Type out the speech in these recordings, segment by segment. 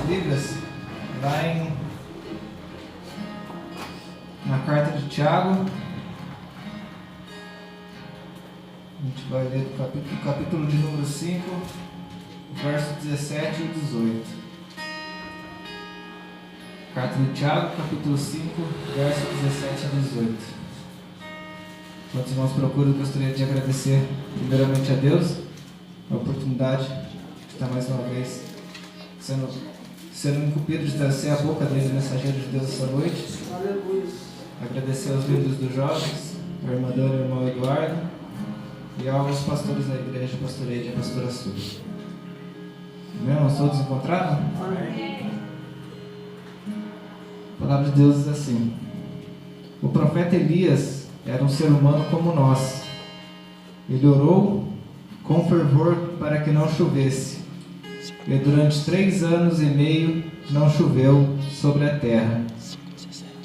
Bíblias, lá na carta de Tiago, a gente vai ler do capítulo de número 5, verso 17 e 18. Carta de Tiago, capítulo 5, verso 17 e 18. Enquanto os irmãos procuram, eu gostaria de agradecer primeiramente a Deus a oportunidade de estar mais uma vez sendo incumbido de trazer a boca dele, mensageiro de Deus, essa noite. Aleluia. Agradecer aos líderes dos jovens, a irmã Dona e o irmão Eduardo, e aos pastores da igreja, pastor Eide e a pastora Sul. Irmãos, todos encontraram? Amém. A palavra de Deus diz assim: o profeta Elias era um ser humano como nós. Ele orou com fervor para que não chovesse, e durante 3 anos e meio não choveu sobre a terra.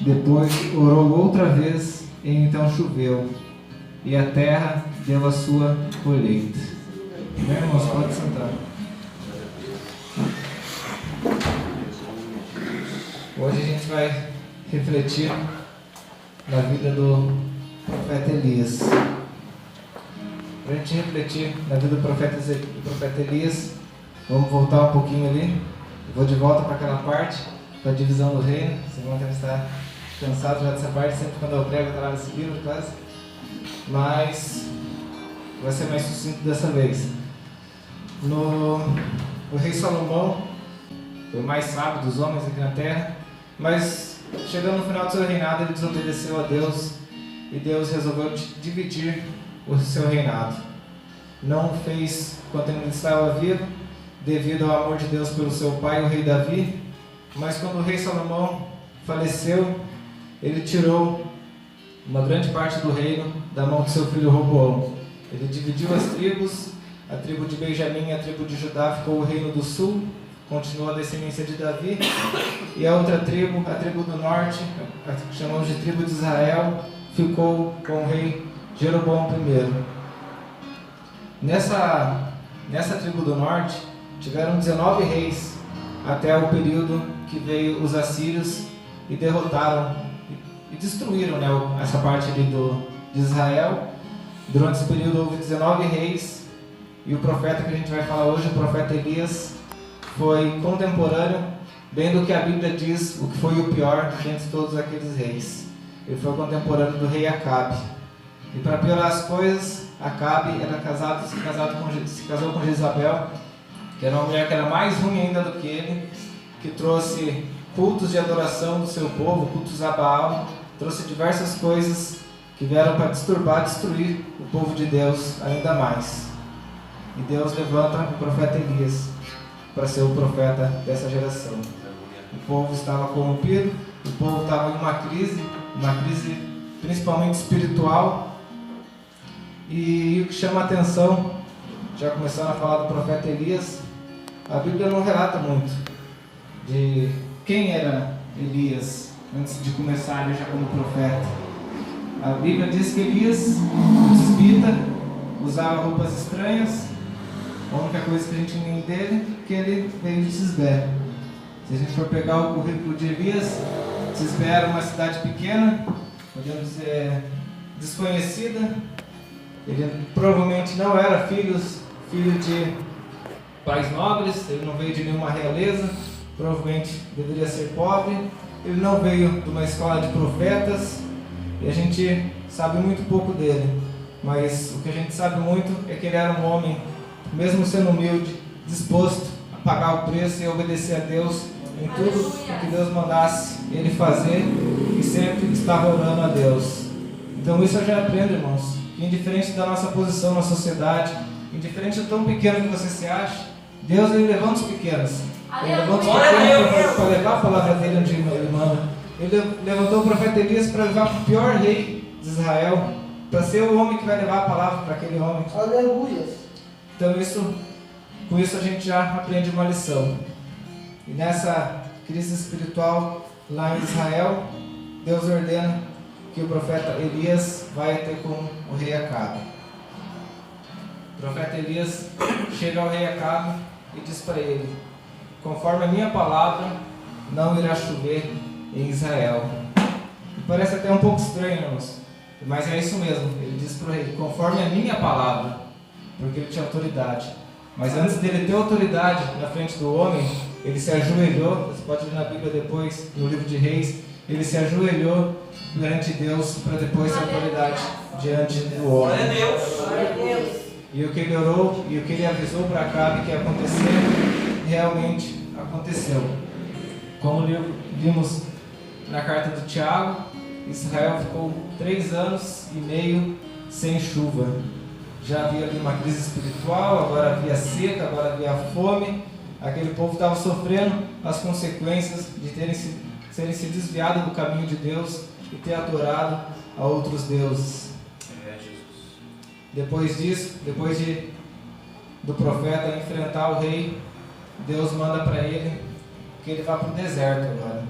Depois orou outra vez, e então choveu, e a terra deu a sua colheita. Bem, irmãos, pode sentar. Hoje a gente vai refletir na vida do profeta Elias. Para a gente refletir na vida do profeta Elias, vamos voltar um pouquinho ali. Eu vou de volta para aquela parte, para a divisão do reino. Vocês vão ter estar cansados já dessa parte, sempre quando eu prego, está lá nesse livro quase. Mas vai ser mais sucinto dessa vez. O rei Salomão foi o mais sábio dos homens aqui na terra, mas chegando no final do seu reinado, ele desobedeceu a Deus e Deus resolveu dividir o seu reinado. Não fez quando ele estava vivo, devido ao amor de Deus pelo seu pai, o rei Davi, mas quando o rei Salomão faleceu, ele tirou uma grande parte do reino da mão do seu filho Roboão. Ele dividiu as tribos, a tribo de Benjamim e a tribo de Judá ficou o reino do sul, continuou a descendência de Davi, e a outra tribo, a tribo do norte, a que chamamos de tribo de Israel, ficou com o rei Jeroboão I. Nessa tribo do norte, tiveram 19 reis, até o período que veio os assírios e derrotaram e destruíram, essa parte ali de Israel. Durante esse período houve 19 reis, e o profeta que a gente vai falar hoje, o profeta Elias, foi contemporâneo, bem do que a Bíblia diz, o que foi o pior dentre todos aqueles reis. Ele foi contemporâneo do rei Acabe. E para piorar as coisas, Acabe se casou com Jezabel, que era uma mulher que era mais ruim ainda do que ele, que trouxe cultos de adoração do seu povo, cultos a Baal, trouxe diversas coisas que vieram para destruir o povo de Deus ainda mais. E Deus levanta o profeta Elias para ser o profeta dessa geração. O povo estava corrompido, o povo estava em uma crise principalmente espiritual. E o que chama a atenção, já começando a falar do profeta Elias, a Bíblia não relata muito de quem era Elias antes de começar ele já como profeta. A Bíblia diz que Elias, o tisbita, usava roupas estranhas. A única coisa que a gente entende dele é que ele veio de Tisbé. Se a gente for pegar o currículo de Elias, Tisbé era uma cidade pequena, podemos dizer desconhecida. Ele provavelmente não era filho de pais nobres, ele não veio de nenhuma realeza, provavelmente deveria ser pobre. Ele não veio de uma escola de profetas, e a gente sabe muito pouco dele. Mas o que a gente sabe muito é que ele era um homem, mesmo sendo humilde, disposto a pagar o preço e obedecer a Deus em tudo o que Deus mandasse ele fazer, e sempre estava orando a Deus. Então isso eu já aprendo, irmãos, que indiferente da nossa posição na sociedade, indiferente de tão pequeno que você se ache, Deus ele levanta os pequenos. Ele levanta os pequenos para levar a palavra dele onde ele manda. Ele levantou o profeta Elias para levar para o pior rei de Israel, para ser o homem que vai levar a palavra para aquele homem. Aleluia. Então com isso a gente já aprende uma lição. E nessa crise espiritual lá em Israel, Deus ordena que o profeta Elias vai ter com o rei Acabe. O profeta Elias chega ao rei Acabe e diz para ele: conforme a minha palavra, não irá chover em Israel. E parece até um pouco estranho, irmãos, mas é isso mesmo. Ele diz para o rei, conforme a minha palavra, porque ele tinha autoridade. Mas antes dele ter autoridade na frente do homem, ele se ajoelhou. Você pode ler na Bíblia depois, no livro de Reis. Ele se ajoelhou perante Deus para depois ter autoridade diante do homem. Glória a Deus. E o que ele orou e o que ele avisou para Acabe que ia acontecer, realmente aconteceu. Como vimos na carta do Tiago, Israel ficou 3 anos e meio sem chuva. Já havia ali uma crise espiritual, agora havia seca, agora havia fome. Aquele povo estava sofrendo as consequências de terem se desviado do caminho de Deus e ter adorado a outros deuses. Depois disso, do profeta enfrentar o rei, Deus manda para ele que ele vá para o deserto agora.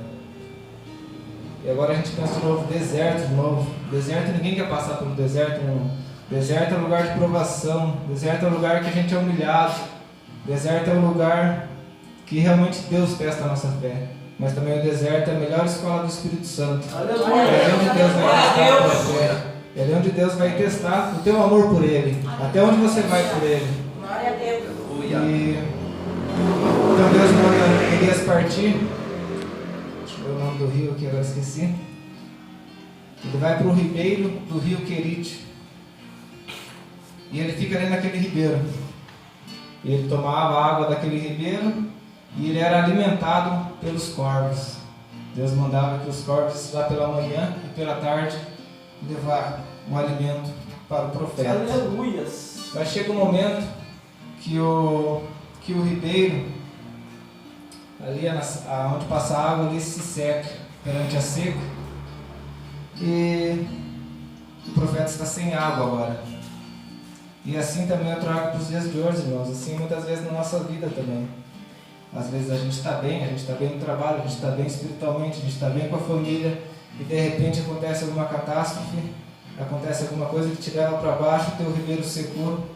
E agora a gente pensa de novo, deserto de novo. Deserto, ninguém quer passar pelo deserto, não. Deserto é um lugar de provação. Deserto é um lugar que a gente é humilhado. Deserto é um lugar que realmente Deus testa a nossa fé. Mas também o deserto é a melhor escola do Espírito Santo. É ali onde Deus vai testar a tua fé. É ali onde Deus vai testar o teu amor por Ele. Até onde você vai por Ele. Glória a Deus. E então Deus manda Elias partir. Deixa eu ver o nome do rio aqui, agora esqueci. Ele vai para o ribeiro do rio Querite. E ele fica ali naquele ribeiro. E ele tomava a água daquele ribeiro e ele era alimentado pelos corvos. Deus mandava que os corvos lá pela manhã e pela tarde levar o alimento para o profeta. Aleluias. Mas chega um momento que o ribeiro, ali onde passa a água, ali se seca perante a seca. E o profeta está sem água agora. E assim também eu trago para os dias de hoje, irmãos. Assim muitas vezes na nossa vida também. Às vezes a gente está bem no trabalho, a gente está bem espiritualmente, a gente está bem com a família. E de repente acontece alguma catástrofe, acontece alguma coisa que te leva para baixo, o teu ribeiro secou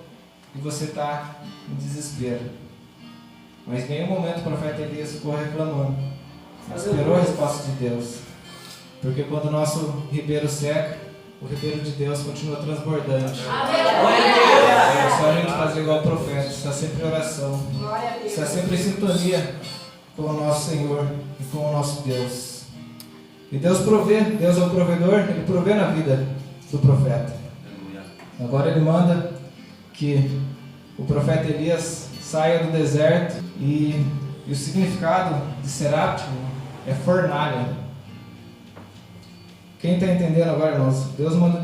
e você está em desespero. Mas em nenhum momento o profeta Elias ficou reclamando. Ele esperou a resposta de Deus. Porque quando o nosso ribeiro seca, o ribeiro de Deus continua transbordante. É só a gente fazer igual o profeta, estar sempre em oração, estar sempre em sintonia com o nosso Senhor e com o nosso Deus. E Deus provê, Deus é o provedor, Ele provê na vida do profeta. Agora Ele manda que o profeta Elias saia do deserto e o significado de Seráptimo é fornalha. Quem está entendendo agora, irmãos? Deus manda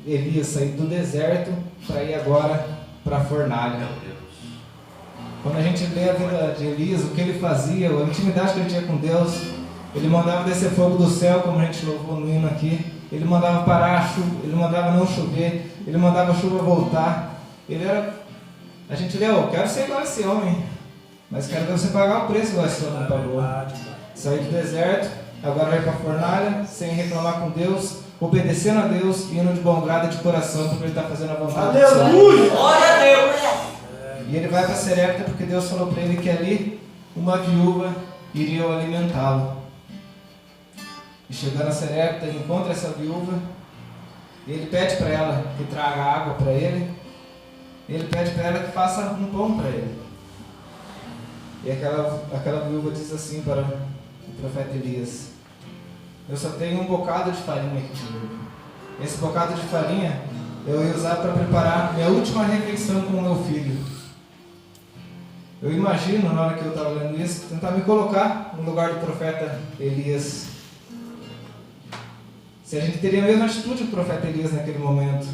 Elias sair do deserto para ir agora para a fornalha. Quando a gente lê a vida de Elias, o que ele fazia, a intimidade que ele tinha com Deus, ele mandava descer fogo do céu, como a gente louvou no hino aqui. Ele mandava parar a chuva, ele mandava não chover, ele mandava a chuva voltar. A gente lê, eu quero ser igual a esse homem, mas quero ver você pagar o preço igual a esse homem pagou. Sair do deserto. Agora vai para a fornalha, sem reclamar com Deus, obedecendo a Deus e indo de bom grado de coração, porque ele está fazendo a vontade do Senhor. Aleluia! Glória a Deus! E ele vai para Serepta porque Deus falou para ele que ali uma viúva iria alimentá-lo. E chegando a Serepta, ele encontra essa viúva e ele pede para ela que traga água para ele. Ele pede para ela que faça um pão para ele. E aquela viúva diz assim para o profeta Elias: eu só tenho um bocado de farinha aqui comigo. Esse bocado de farinha eu ia usar para preparar minha última refeição com o meu filho. Eu imagino, na hora que eu estava lendo isso, tentar me colocar no lugar do profeta Elias. Se a gente teria a mesma atitude do profeta Elias naquele momento.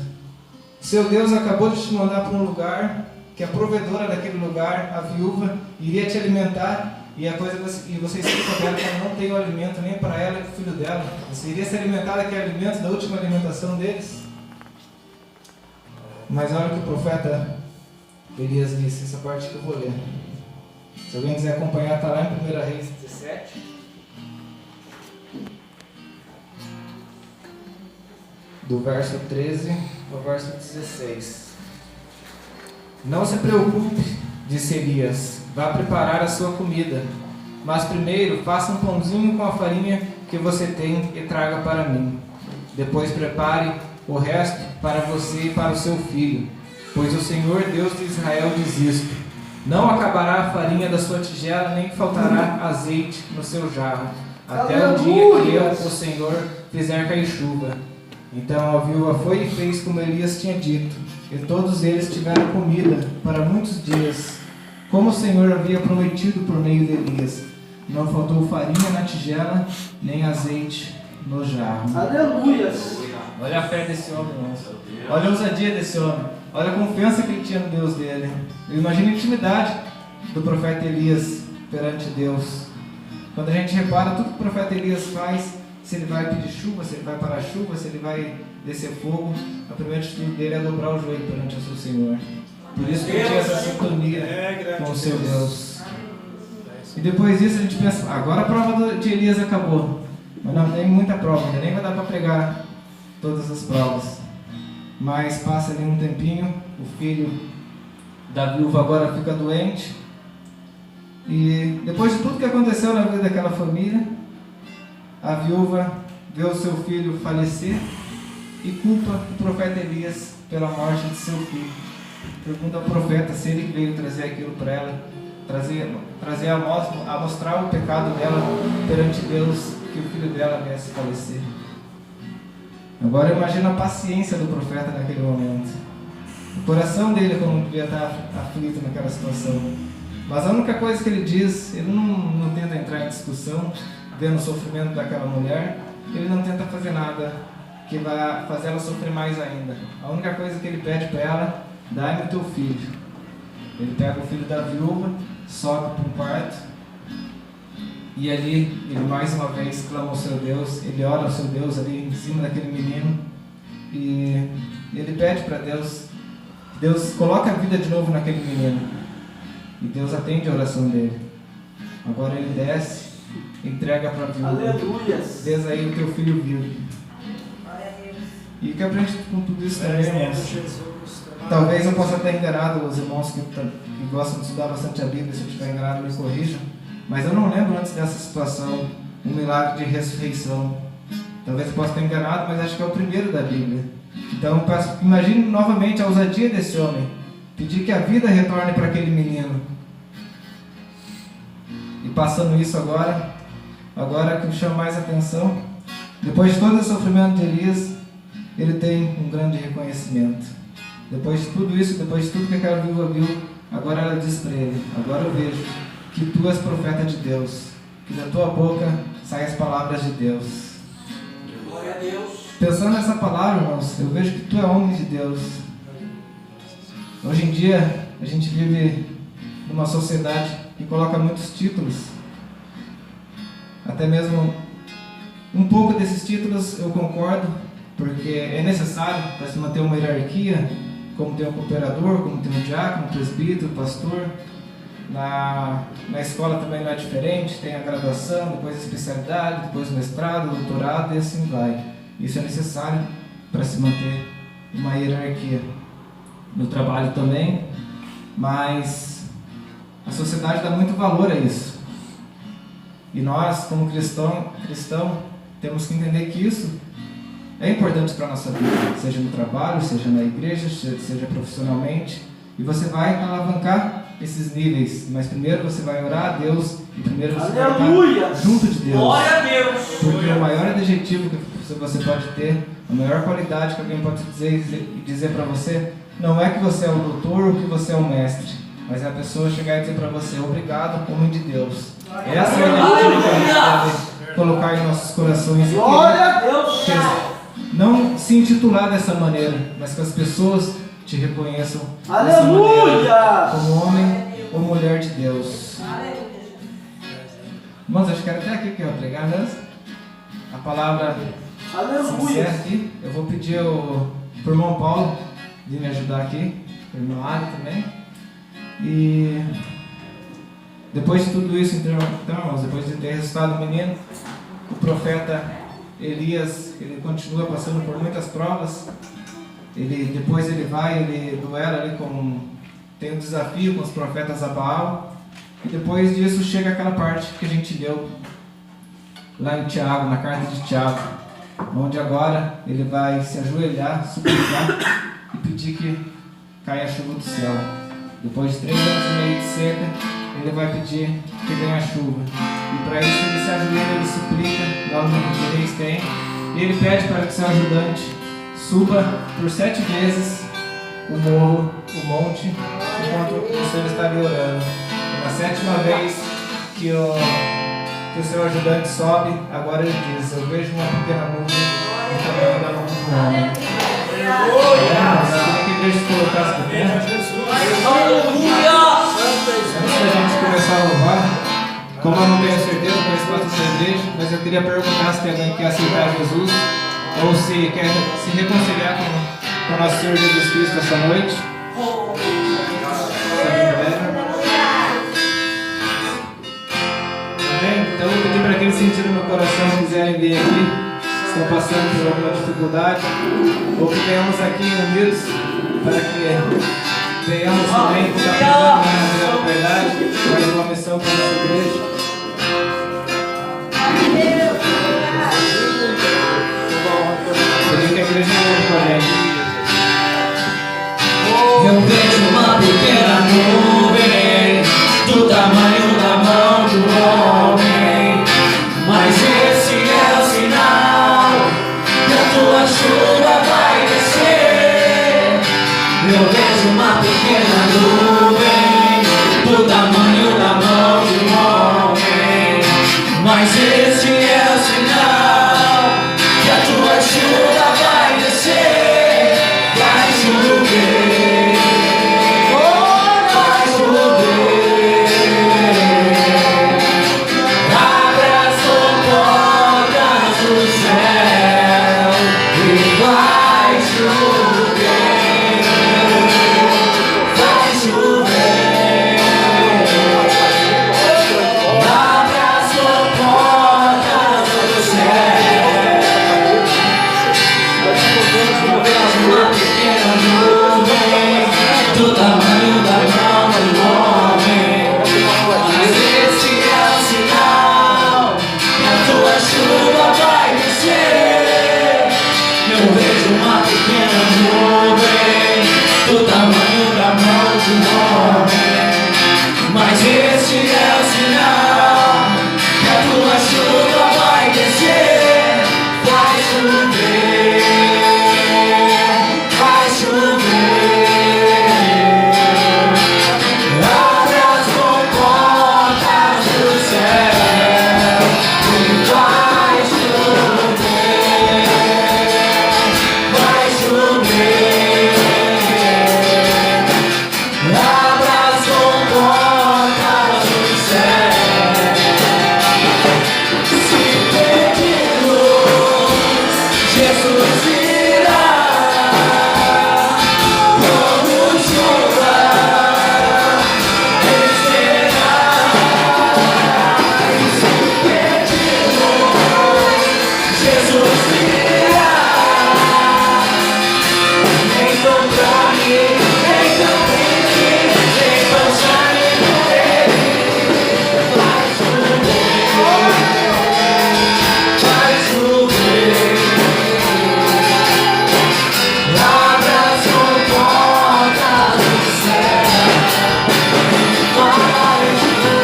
Seu Deus acabou de te mandar para um lugar que a provedora daquele lugar, a viúva, iria te alimentar. E você escuta dela que ela não tem o alimento nem para ela e para o filho dela. Você iria se alimentar daquele alimento, da última alimentação deles. Mas olha o que o profeta Elias disse, essa parte que eu vou ler. Se alguém quiser acompanhar, está lá em 1 Reis 17. Do verso 13 ao verso 16. Não se preocupe, disse Elias. vá preparar a sua comida. Mas primeiro, faça um pãozinho com a farinha que você tem e traga para mim. Depois prepare o resto para você e para o seu filho. Pois o Senhor Deus de Israel diz isto: não acabará a farinha da sua tigela, nem faltará azeite no seu jarro, até o dia que eu, o Senhor, fizer cair chuva. Então a viúva foi e fez como Elias tinha dito, e todos eles tiveram comida para muitos dias, como o Senhor havia prometido por meio de Elias. Não faltou farinha na tigela, nem azeite no jarro. Aleluia. Olha a fé desse homem, irmãos. Olha a ousadia desse homem. Olha a confiança que ele tinha no Deus dele. Eu imagino a intimidade do profeta Elias perante Deus. Quando a gente repara tudo que o profeta Elias faz, se ele vai pedir chuva, se ele vai parar a chuva, se ele vai descer fogo, a primeira atitude dele é dobrar o joelho perante o seu Senhor. Por isso que ele tinha essa sintonia com o seu Deus. E depois disso a gente pensa, agora a prova de Elias acabou. Mas não, tem muita prova, ainda nem vai dar para pregar todas as provas. Mas passa ali um tempinho, o filho da viúva agora fica doente. E depois de tudo que aconteceu na vida daquela família, a viúva vê o seu filho falecer e culpa o profeta Elias pela morte de seu filho. Pergunta ao profeta se ele veio trazer aquilo para ela, trazer a mostrar o pecado dela perante Deus, que o filho dela viesse falecer. Agora imagina a paciência do profeta naquele momento. O coração dele como devia estar aflito naquela situação. Mas a única coisa que ele diz, ele não tenta entrar em discussão, vendo o sofrimento daquela mulher, ele não tenta fazer nada que vai fazer ela sofrer mais ainda. A única coisa que ele pede para ela, dá-me o teu filho. Ele pega o filho da viúva, sobe para um quarto, e ali ele mais uma vez clama ao seu Deus, ele ora ao seu Deus ali em cima daquele menino, e ele pede para Deus, Deus coloca a vida de novo naquele menino, e Deus atende a oração dele. Agora ele desce, entrega para a viúva. Aleluia. Diz aí o teu filho vive. E o que eu aprendi com tudo isso também, irmãos? Talvez eu possa ter enganado os irmãos que gostam de estudar bastante a Bíblia, se eu estiver enganado me corrijam. Mas eu não lembro antes dessa situação um milagre de ressurreição. Talvez eu possa ter enganado, mas acho que é o primeiro da Bíblia. Então imagine novamente a ousadia desse homem, pedir que a vida retorne para aquele menino. E passando isso agora que me chama mais atenção, depois de todo o sofrimento de Elias, ele tem um grande reconhecimento. Depois de tudo isso, depois de tudo que aquela viúva viu, agora ela diz para ele, agora eu vejo que tu és profeta de Deus, que da tua boca saem as palavras de Deus. Glória a Deus. Pensando nessa palavra, irmãos, eu vejo que tu é homem de Deus. Hoje em dia, a gente vive numa sociedade que coloca muitos títulos. Até mesmo um pouco desses títulos eu concordo, porque é necessário para se manter uma hierarquia, como tem um cooperador, como tem um diácono, um presbítero, pastor. Na escola também não é diferente, tem a graduação, depois a especialidade, depois o mestrado, o doutorado e assim vai. Isso é necessário para se manter uma hierarquia. No trabalho também, mas a sociedade dá muito valor a isso. E nós, como cristão, temos que entender que isso é importante para a nossa vida, seja no trabalho, seja na igreja, seja profissionalmente. E você vai alavancar esses níveis, mas primeiro você vai orar a Deus e primeiro você vai estar junto de Deus. Glória a Deus. Porque o maior adjetivo que você pode ter, a maior qualidade que alguém pode dizer para você, não é que você é o doutor ou que você é o mestre, mas é a pessoa chegar e dizer para você, obrigado, homem de Deus. Essa é a atitude que a gente deve colocar em nossos corações. Glória a Deus. Não se intitular dessa maneira, mas que as pessoas te reconheçam Aleluia. dessa maneira, como homem ou mulher de Deus. Irmãos, acho que era até aqui que eu ia pregar mesmo. A palavra sincera aqui. Eu vou pedir pro irmão Paulo de me ajudar aqui, o irmão Ari também. E depois de tudo isso, então, irmãos, depois de ter ressuscitado o menino, o profeta Elias, ele continua passando por muitas provas. Depois ele vai, ele duela ali tem um desafio com os profetas a Baal. E depois disso chega aquela parte que a gente leu lá em Tiago, na carta de Tiago, onde agora ele vai se ajoelhar, suplicar e pedir que caia a chuva do céu. Depois de 3 anos e meio de seca, ele vai pedir que venha a chuva. E para isso ele se ajoelha, ele suplica, lá no livro de Reis tem, e ele pede para que seu ajudante suba por 7 vezes o morro, o monte, enquanto o Senhor está ali orando. E na 7ª vez que o seu ajudante sobe, agora ele diz: eu vejo uma pequena nuvem no tamanho da mão de um homem. Eu queria que a igreja se colocasse de pé. Antes da gente começar a louvar, como eu não tenho certeza com a espaço da igreja, mas eu queria perguntar se tem alguém que quer aceitar Jesus ou se quer se reconciliar com o nosso Senhor Jesus Cristo essa noite. Então eu vou pedir para aqueles que sentiram no coração quiserem vir aqui, estão passando por alguma dificuldade, ou que tenhamos aqui unidos para que venhamos também estar pregando na verdade, mais uma missão para a nossa igreja. Pedir que a igreja venha com a gente. Eu vejo uma pequena nuvem do tamanho da mão de um homem, mas esse é o sinal que a tua chuva vai descer. Eu vejo uma pequena nuvem do tamanho da mão de um homem, mas esse é o sinal que a tua chuva vai descer. Vai chover, vai chover. Abra as comportas do céu e vai chover, vai chover. Abra as comportas do céu. Uma pequena nuvem do tamanho da mão do homem, mas esse é o sinal que a tua chuva vai descer. Eu vejo uma pequena nuvem do tamanho da mão do homem, mas esse é o sinal que a tua chuva vai descer. Vai chover, vai chover. Abra as comportas do céu e vai chover, vai chover. Abra as comportas do céu. Se pedirmos, Jesus irá. Como chuva, Ele será. E se pedirmos, Jesus irá. Então clame, então brinque, então chame por Ele. Vai chover, vai chover. Abra as comportas do céu. Vai chover,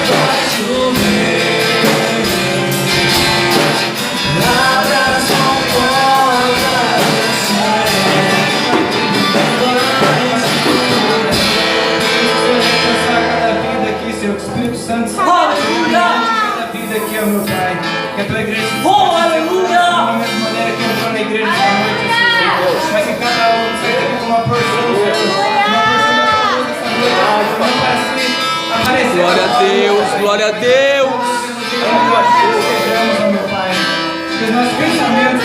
vai chover. Abra as comportas do céu. Senhor, cada vida aqui, Senhor, que o Espírito Santo se Aleluia! cada vida aqui, ó meu Pai, que a tua igreja se Oh, aleluia! da mesma maneira que entrou na igreja esta noite, Senhor, mas que cada um seja com uma porção, Senhor, uma porção da tua luz esta noite, não para se aparecer. Glória a Deus, glória a Deus. Que nós sejamos, ó meu Pai, que os nossos pensamentos,